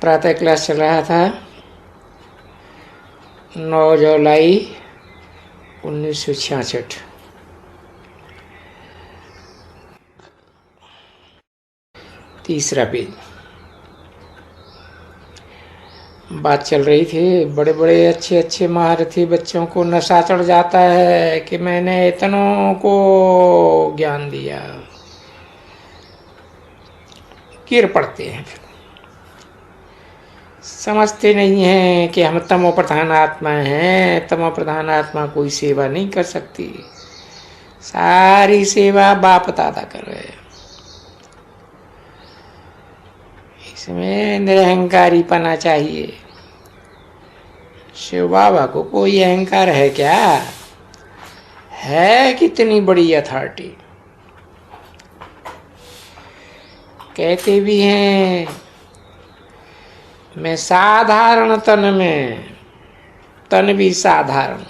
प्रातः क्लास चल रहा था 9 जुलाई 1966। तीसरा पेज। बात चल रही थी, बड़े बड़े अच्छे अच्छे महारथी बच्चों को नशा चढ़ जाता है कि मैंने इतनों को ज्ञान दिया, गिर पड़ते हैं। फिर समझते नहीं हैं कि हम तमो प्रधान आत्मा हैं। तमो प्रधान आत्मा कोई सेवा नहीं कर सकती, सारी सेवा बाप दादा कर रहे हैं। इसमें निरहंकारी पना चाहिए। शिव बाबा को कोई अहंकार है क्या? है कितनी बड़ी अथॉरिटी। कहते भी हैं मैं साधारण तन में, तन भी साधारण,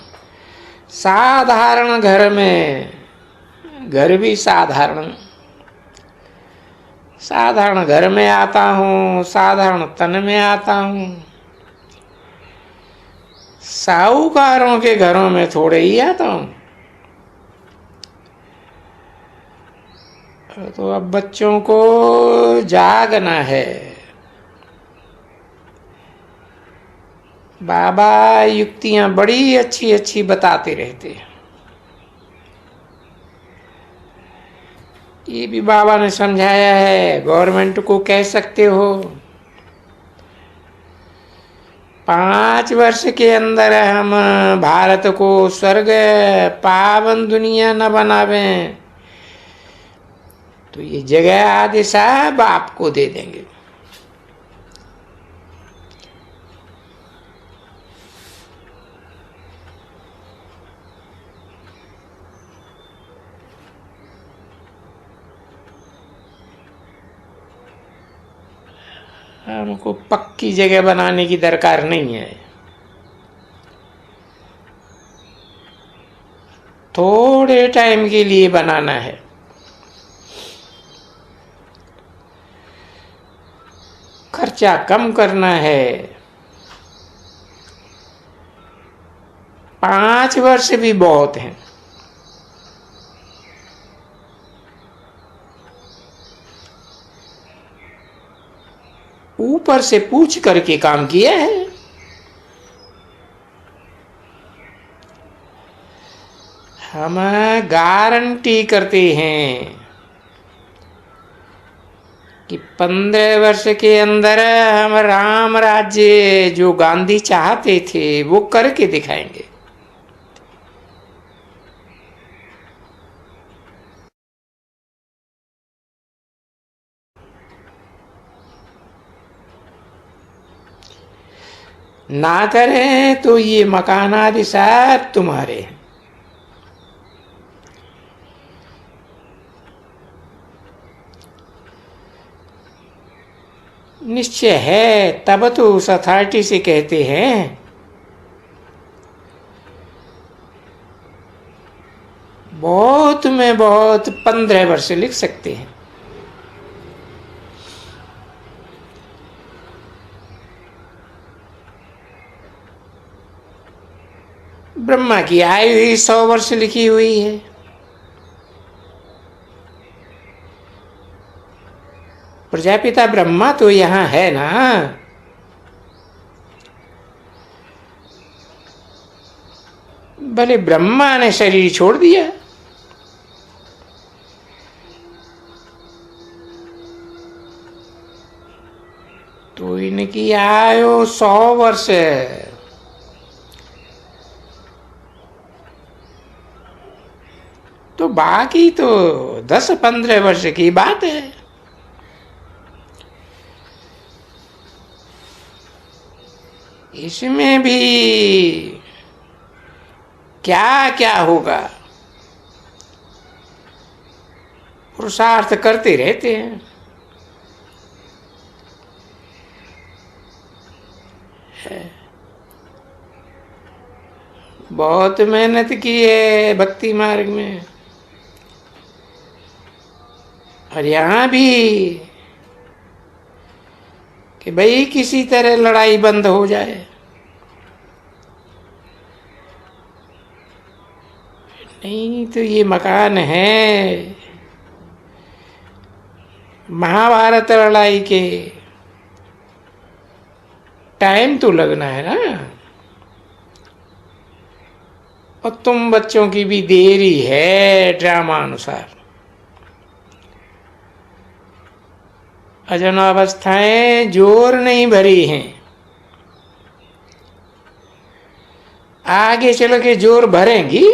साधारण घर में, घर भी साधारण, साधारण घर में आता हूँ, साधारण तन में आता हूँ। साहूकारों के घरों में थोड़े ही आता हूँ। तो अब बच्चों को जागना है। बाबा युक्तियां बड़ी अच्छी अच्छी बताते रहते हैं। ये भी बाबा ने समझाया है। गवर्नमेंट को कह सकते हो 5 वर्ष के अंदर हम भारत को स्वर्ग पावन दुनिया न बनावें तो ये जगह आदि सब आपको दे देंगे। हमको पक्की जगह बनाने की दरकार नहीं है, थोड़े टाइम के लिए बनाना है। खर्चा कम करना है। 5 वर्ष भी बहुत हैं। ऊपर से पूछ करके काम किया है। हम गारंटी करते हैं कि 15 वर्ष के अंदर हम राम राज्य जो गांधी चाहते थे वो करके दिखाएंगे। ना करें तो ये मकान आदि सब तुम्हारे हैं। निश्चय है तब तो उस अथॉरिटी से कहते हैं बहुत में बहुत 15 वर्ष लिख सकते हैं। ब्रह्मा की आयु ही 100 वर्ष लिखी हुई है। प्रजापिता ब्रह्मा तो यहां है ना। भले ब्रह्मा ने शरीर छोड़ दिया, तो इनकी आयु 100 वर्ष है। तो बाकी तो 10-15 वर्ष की बात है। इसमें भी क्या क्या होगा पुरुषार्थ करते रहते हैं। बहुत मेहनत की है भक्ति मार्ग में। और यहाँ भी कि भाई किसी तरह लड़ाई बंद हो जाए। नहीं तो ये मकान है महाभारत लड़ाई के, टाइम तो लगना है ना। और तुम बच्चों की भी देरी है ड्रामा अनुसार। अजन्मावस्थाएं जोर नहीं भरी हैं, आगे चल के जोर भरेंगी।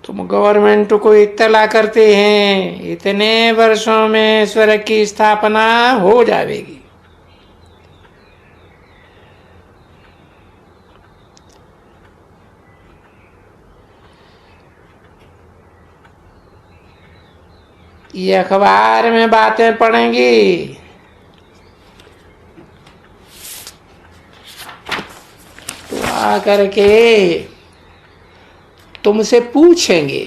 तुम गवर्नमेंट को इत्तला करते हैं इतने वर्षों में स्वर्ग की स्थापना हो जाएगी। ये अखबार में बातें पढ़ेंगी तो आकर के तुमसे पूछेंगे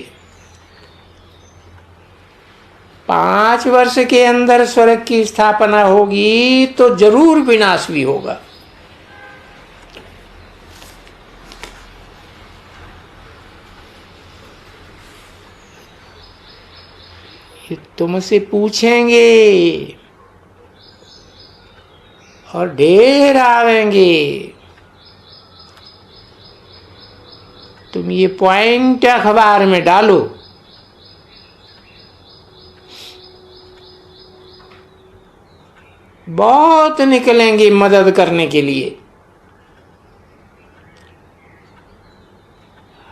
5 वर्ष के अंदर स्वर्ग की स्थापना होगी तो जरूर विनाश भी होगा। ये तुमसे पूछेंगे और ढेर आवेंगे। तुम ये पॉइंट अखबार में डालो। बहुत निकलेंगे मदद करने के लिए।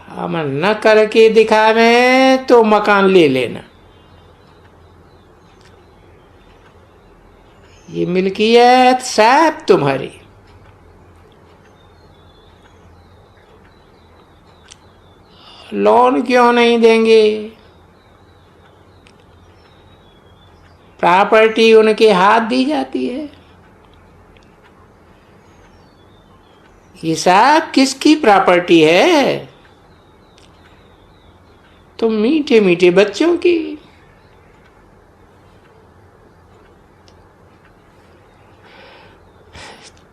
हम न करके दिखावे तो मकान ले लेना। ये मिल्कियत सब तुम्हारी। लोन क्यों नहीं देंगे? प्रॉपर्टी उनके हाथ दी जाती है। ये सब किसकी प्रॉपर्टी है? तो मीठे मीठे बच्चों की।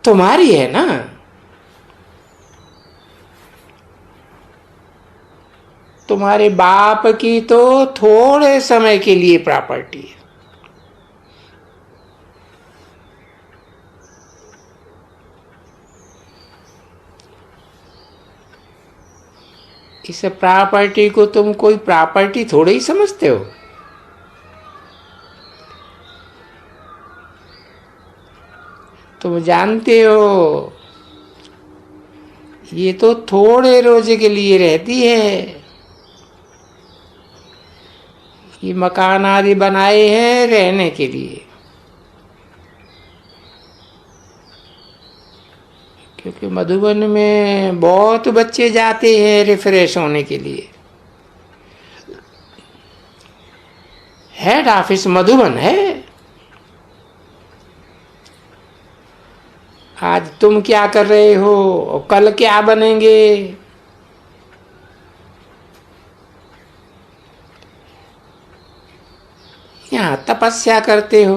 तुम्हारी है ना। तुम्हारे बाप की तो थोड़े समय के लिए प्रॉपर्टी है। इस प्रॉपर्टी को तुम कोई प्रॉपर्टी थोड़े ही समझते हो। तुम जानते हो ये तो थोड़े रोज के लिए रहती है। ये मकान आदि बनाए हैं रहने के लिए, क्योंकि मधुबन में बहुत बच्चे जाते हैं रिफ्रेश होने के लिए। हेड ऑफिस मधुबन है। आज तुम क्या कर रहे हो और कल क्या बनेंगे? यहाँ तपस्या करते हो,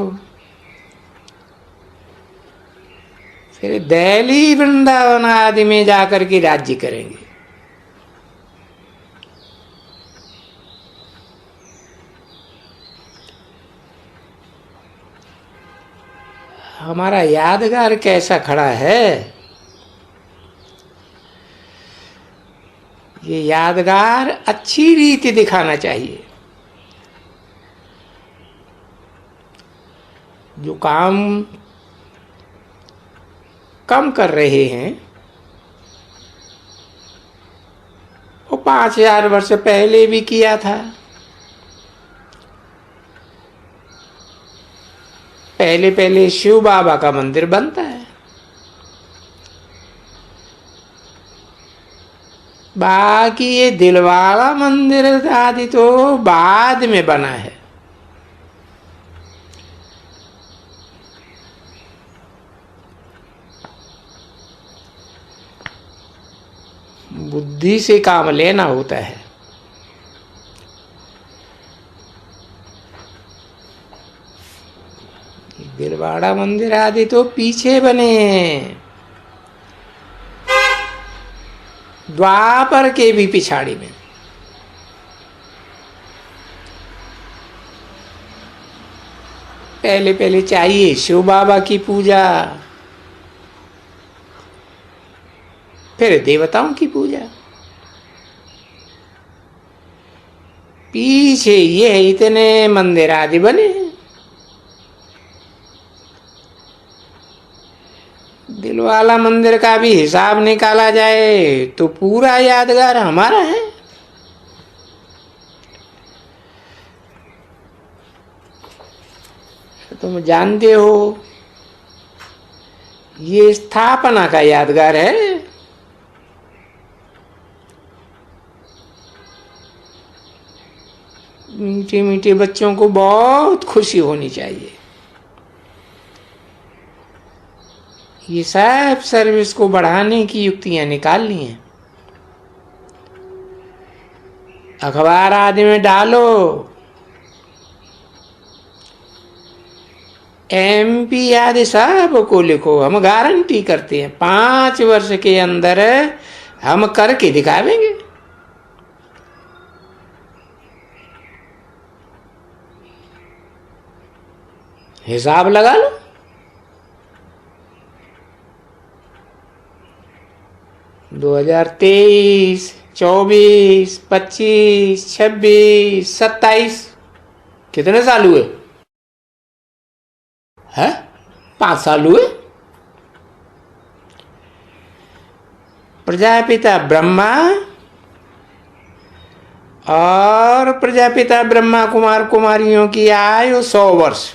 फिर दिल्ली वृंदावन आदि में जाकर के राज्य करेंगे। हमारा यादगार कैसा खड़ा है? ये यादगार अच्छी रीति दिखाना चाहिए। जो काम कम कर रहे हैं वो 5000 वर्ष पहले भी किया था। पहले पहले शिव बाबा का मंदिर बनता है, बाकी ये दिलवाड़ा मंदिर आदि तो बाद में बना है। बुद्धि से काम लेना होता है। दिलवाड़ा मंदिर आदि तो पीछे बने हैं, द्वापर के भी पिछाड़ी में। पहले पहले चाहिए शिव बाबा की पूजा, फिर देवताओं की पूजा। पीछे ये इतने मंदिर आदि बने हैं। दिलवाला मंदिर का भी हिसाब निकाला जाए तो पूरा यादगार हमारा है। तुम जानते हो ये स्थापना का यादगार है। मीठे मीठे बच्चों को बहुत खुशी होनी चाहिए। ये सब सर्विस को बढ़ाने की युक्तियां निकालनी है। अखबार आदि में डालो, MP आदि सबको लिखो। हम गारंटी करते हैं 5 वर्ष के अंदर हम करके दिखावेंगे। हिसाब लगा लो। दो 2023, 24, 25, 26, 27 कितने साल हुए हैं? 5 साल हुए। प्रजापिता ब्रह्मा और प्रजापिता ब्रह्मा कुमार कुमारियों की आयु 100 वर्ष।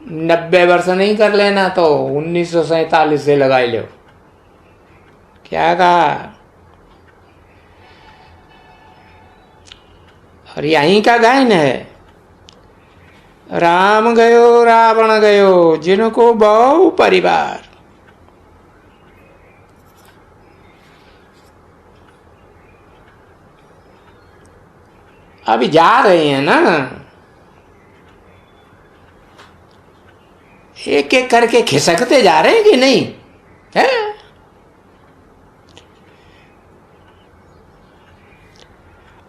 90 वर्ष नहीं कर लेना तो 1947 से लगा लो। क्या कहा? और यहीं का गायन है, राम गयो रावण गयो जिनको बहु परिवार। अभी जा रहे हैं ना, एक एक करके खिसकते जा रहे हैं कि नहीं है?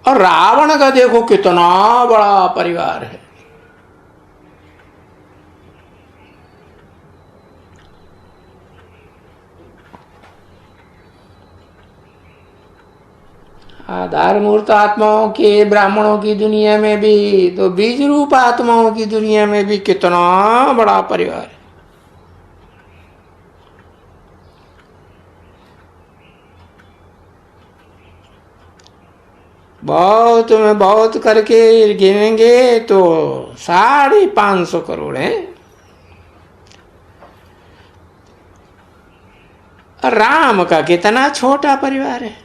और रावण का देखो कितना बड़ा परिवार है। आधार मूर्त आत्माओं के ब्राह्मणों की दुनिया में भी, तो बीज रूप आत्माओं की दुनिया में भी कितना बड़ा परिवार है। बहुत में बहुत करके गिनेंगे तो 550 करोड़ है। राम का कितना छोटा परिवार है।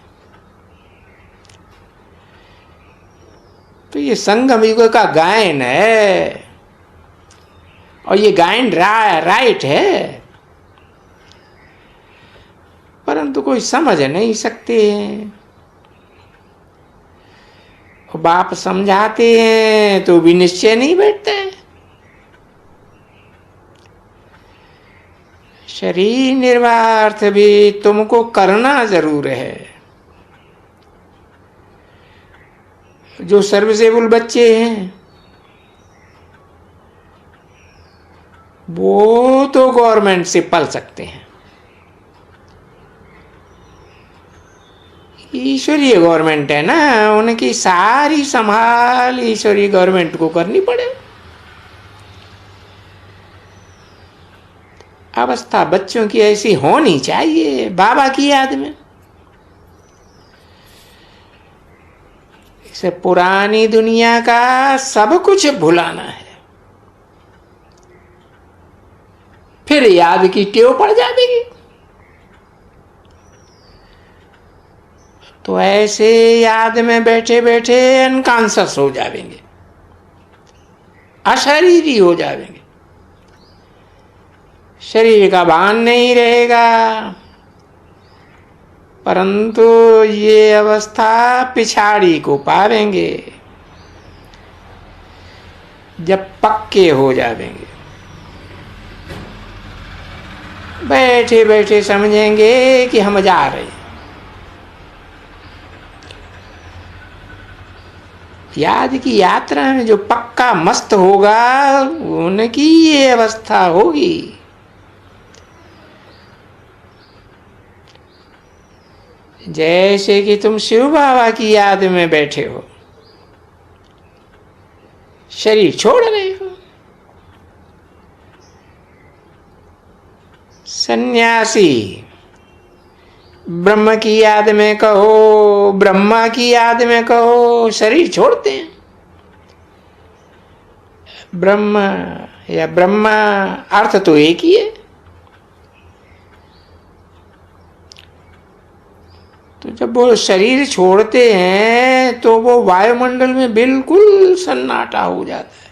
तो ये संगम युग का गायन है, और ये गायन राइट है, परंतु कोई समझ नहीं सकते हैं। बाप समझाते हैं तो भी निश्चय नहीं बैठते। शरीर निर्वाह भी तुमको करना जरूर है। जो सर्विसेबल बच्चे हैं वो तो गवर्नमेंट से पल सकते हैं। ईश्वरीय गवर्नमेंट है ना, उनकी सारी संभाल ईश्वरीय गवर्नमेंट को करनी पड़े। अवस्था बच्चों की ऐसी होनी चाहिए, बाबा की याद में। इसे पुरानी दुनिया का सब कुछ भुलाना है, फिर याद की टेव पड़ जाएगी। तो ऐसे याद में बैठे बैठे अनकॉन्शियस हो जाएंगे, अशरीरी हो जाएंगे। शरीर का भान नहीं रहेगा, परंतु ये अवस्था पिछाड़ी को पावेंगे। जब पक्के हो जाएंगे, बैठे बैठे समझेंगे कि हम जा रहे हैं। याद की यात्रा में जो पक्का मस्त होगा उनकी ये अवस्था होगी। जैसे कि तुम शिव बाबा की याद में बैठे हो, शरीर छोड़ रहे हो। सन्यासी ब्रह्म की याद में कहो, ब्रह्मा की याद में कहो, शरीर छोड़ते हैं। ब्रह्म या ब्रह्मा अर्थ तो एक ही है। तो जब वो शरीर छोड़ते हैं तो वो वायुमंडल में बिल्कुल सन्नाटा हो जाता है।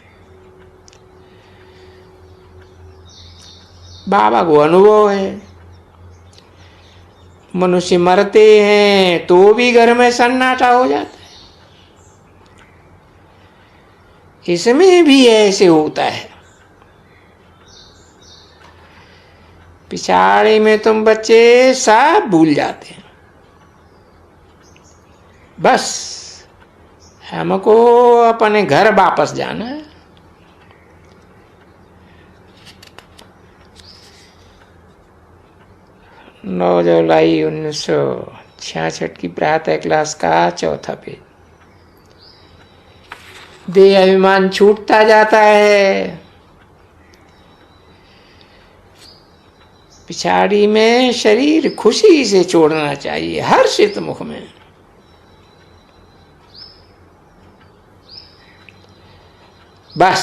बाबा को अनुभव है, मनुष्य मरते हैं तो भी घर में सन्नाटा हो जाता है। इसमें भी ऐसे होता है। पिछाड़ी में तुम बच्चे सब भूल जाते हैं। बस हमको अपने घर वापस जाना है। 9 जुलाई 1966 की प्रातः क्लास का चौथा पेज। देह अभिमान छूटता जाता है। पिछाड़ी में शरीर खुशी से छोड़ना चाहिए, हर्षित मुख में। बस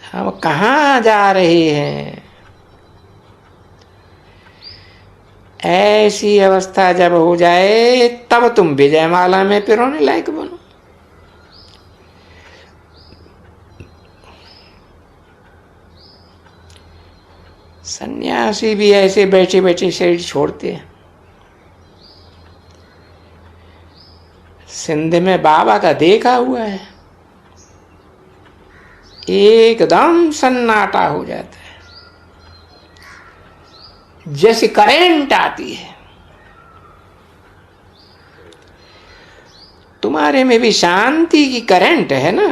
हम कहाँ जा रहे हैं, ऐसी अवस्था जब हो जाए तब तुम विजयमाला में पिरोने लायक बनो। सन्यासी भी ऐसे बैठे बैठे शरीर छोड़ते हैं। सिंध में बाबा का देखा हुआ है, एकदम सन्नाटा हो जाता है, जैसे करंट आती है। तुम्हारे में भी शांति की करंट है ना।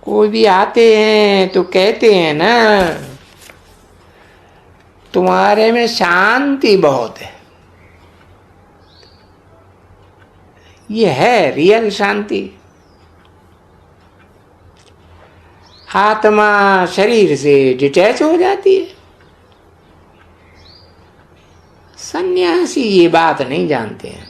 कोई भी आते हैं तो कहते हैं ना, तुम्हारे में शांति बहुत है। ये है रियल शांति। आत्मा शरीर से डिटैच हो जाती है। सन्यासी ये बात नहीं जानते हैं।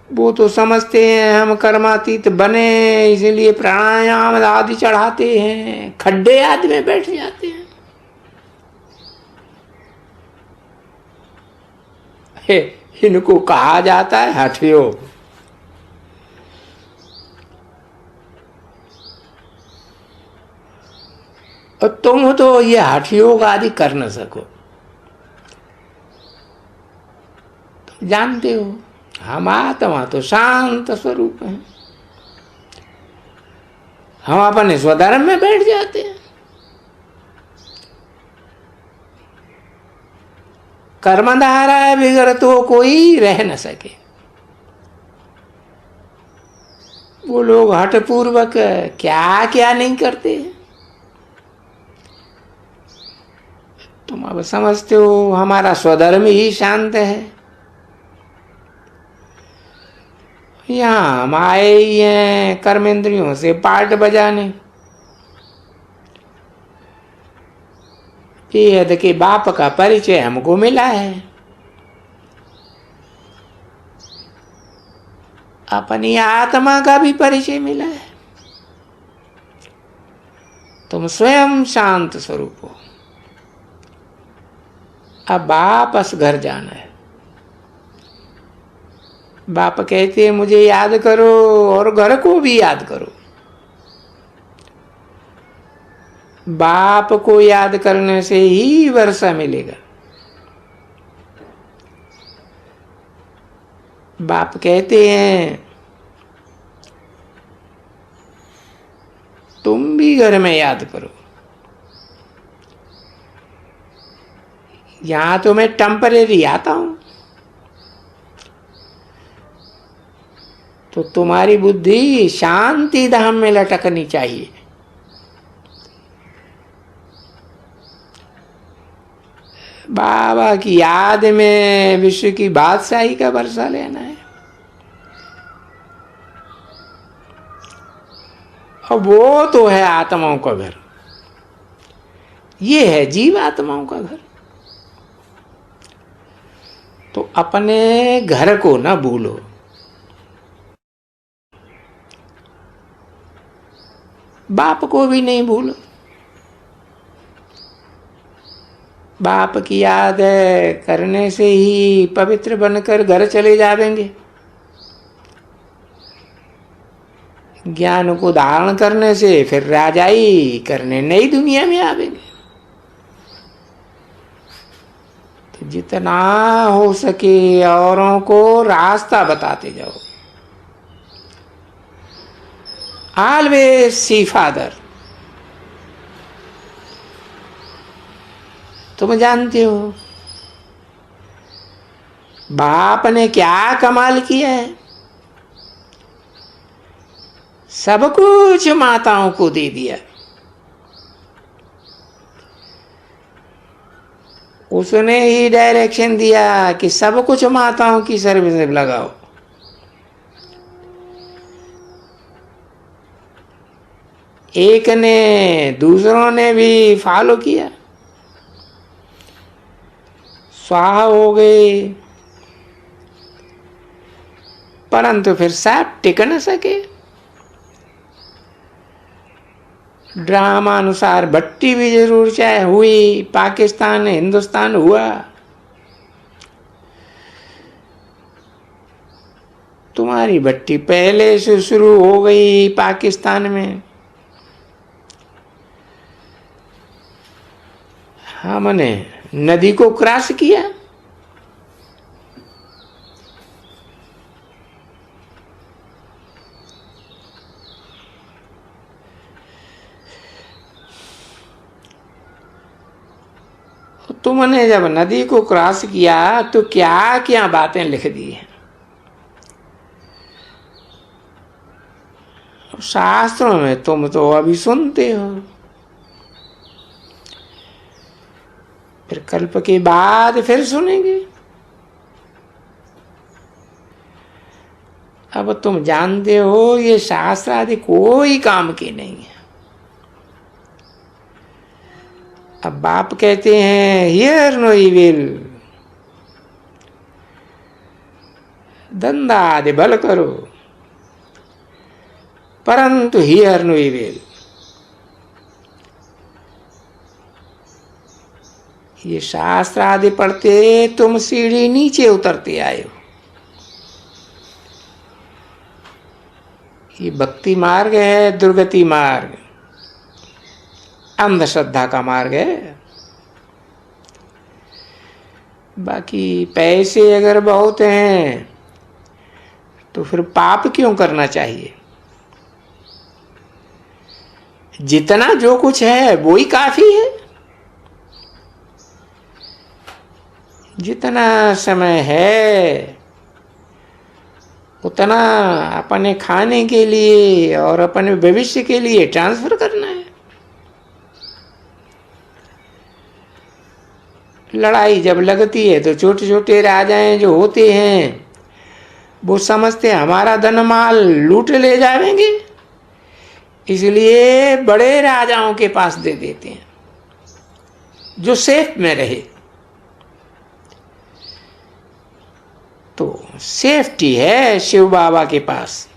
वो तो समझते हैं हम कर्मातीत बने, इसलिए प्राणायाम आदि चढ़ाते हैं, खड्डे आदि में बैठ जाते हैं। इनको कहा जाता है हठयोग। और तुम तो ये हठयोग आदि कर न सको। तुम जानते हो हम आत्मा तो शांत स्वरूप है। हम अपने स्वधर्म में बैठ जाते हैं। कर्मधारा बिगड़ तो कोई रह न सके। वो लोग हठपूर्वक क्या क्या नहीं करते। तुम अब समझते हो हमारा स्वधर्म ही शांत है। यहाँ हम आए ही हैं कर्मेंद्रियों से पाठ बजाने। बेहद के बाप का परिचय हमको मिला है। अपनी आत्मा का भी परिचय मिला है। तुम स्वयं शांत स्वरूप हो। अब वापस घर जाना है। बाप कहते हैं मुझे याद करो और घर को भी याद करो। बाप को याद करने से ही वर्षा मिलेगा। बाप कहते हैं तुम भी घर में याद करो। यहां तो मैं टेम्परेरी आता हूं, तो तुम्हारी बुद्धि शांति धाम में लटकनी चाहिए। बाबा की याद में विश्व की बादशाही का वर्षा लेना है। और वो तो है आत्माओं का घर, ये है जीव आत्माओं का घर। तो अपने घर को ना भूलो। बाप को भी नहीं भूलो। बाप की याद करने से ही पवित्र बनकर घर चले जाएंगे। ज्ञान को धारण करने से फिर राजाई करने नई दुनिया में आवेंगे। तो जितना हो सके औरों को रास्ता बताते जाओ। Always see father. तुम जानते हो बाप ने क्या कमाल किया है? सब कुछ माताओं को दे दिया। उसने ही डायरेक्शन दिया कि सब कुछ माताओं की सर्विस में लगाओ। एक ने दूसरों ने भी फॉलो किया, स्वाहा हो गए, परंतु फिर साहब टिक न सके। ड्रामा अनुसार भट्टी भी जरूर चाहे हुई, पाकिस्तान हिंदुस्तान हुआ। तुम्हारी भट्टी पहले से शुरू हो गई पाकिस्तान में। हमने नदी को क्रॉस किया। तुमने जब नदी को क्रॉस किया तो क्या क्या बातें लिख दी हैं। शास्त्रों में तुम तो अभी सुनते हो, फिर कल्प के बाद फिर सुनेंगे। अब तुम जानते हो ये शास्त्र आदि कोई काम के नहीं है। अब बाप कहते हैं हियर नो इविल, धंधा आदि भल करो परंतु हियर नो इविल। ये शास्त्र आदि पढ़ते तुम सीढ़ी नीचे उतरते आए हो। ये भक्ति मार्ग है, दुर्गति मार्ग, अंधश्रद्धा का मार्ग है। बाकी पैसे अगर बहुत हैं तो फिर पाप क्यों करना चाहिए? जितना जो कुछ है वो ही काफी है। जितना समय है उतना अपने खाने के लिए और अपने भविष्य के लिए ट्रांसफर करना है। लड़ाई जब लगती है तो छोटे छोटे राजाएं जो होते हैं वो समझते हमारा धन माल लूट ले जाएंगे, इसलिए बड़े राजाओं के पास दे देते हैं जो सेफ में रहे। तो सेफ्टी है शिव बाबा के पास।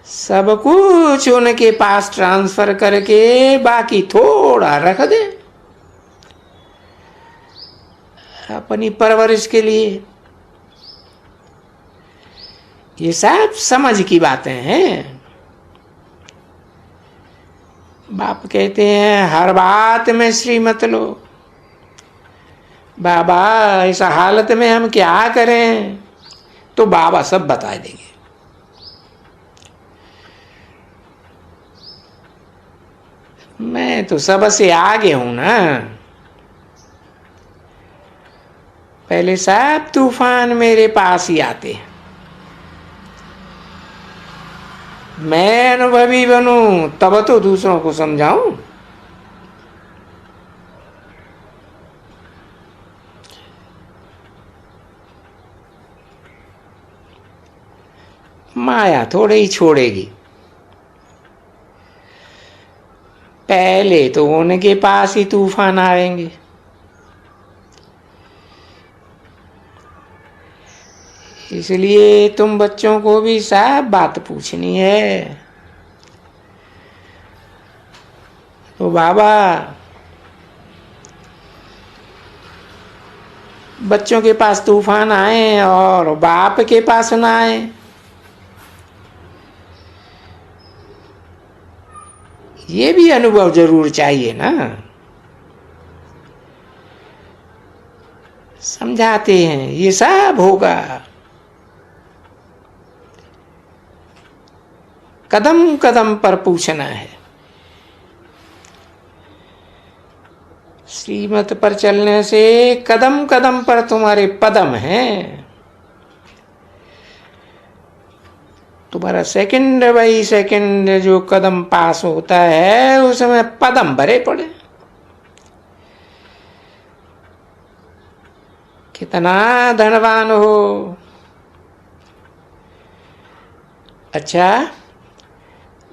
सब कुछ उनके पास ट्रांसफर करके बाकी थोड़ा रख दे अपनी परवरिश के लिए। ये सब समझ की बातें हैं। बाप कहते हैं हर बात में श्री मत लो, बाबा इस हालत में हम क्या करें, तो बाबा सब बता देंगे। मैं तो सबसे आगे हूं ना। पहले सब तूफान मेरे पास ही आते हैं, मैं अनुभवी बनूं तब तो दूसरों को समझाऊं। माया थोड़े ही छोड़ेगी, पहले तो उनके पास ही तूफान आएंगे। इसलिए तुम बच्चों को भी सब बात पूछनी है। तो बाबा बच्चों के पास तूफान आए और बाप के पास ना आए, ये भी अनुभव जरूर चाहिए ना। समझाते हैं ये सब होगा, कदम कदम पर पूछना है। श्रीमत पर चलने से कदम कदम पर तुम्हारे पदम हैं। तुम्हारा सेकंड बाई सेकंड जो कदम पास होता है उसमें पदम भरे पड़े। कितना धनवान हो। अच्छा,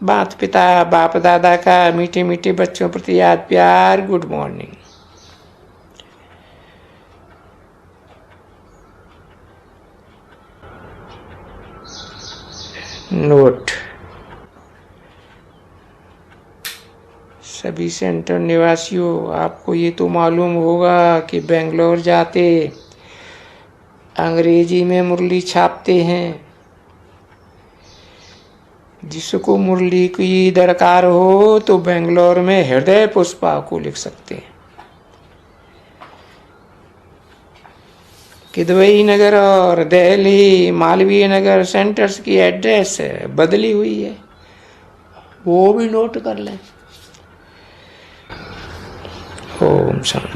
माता पिता बाप दादा का मीठे मीठे बच्चों प्रति याद प्यार। Good morning. नोट, सभी सेंटर निवासियों, आपको ये तो मालूम होगा कि बेंगलोर जाते अंग्रेजी में मुरली छापते हैं। जिसको मुरली की दरकार हो तो बेंगलोर में हृदय पुष्पा को लिख सकते हैं। किदवई नगर और दिल्ली मालवीय नगर सेंटर्स की एड्रेस बदली हुई है, वो भी नोट कर लें। ओम शांति।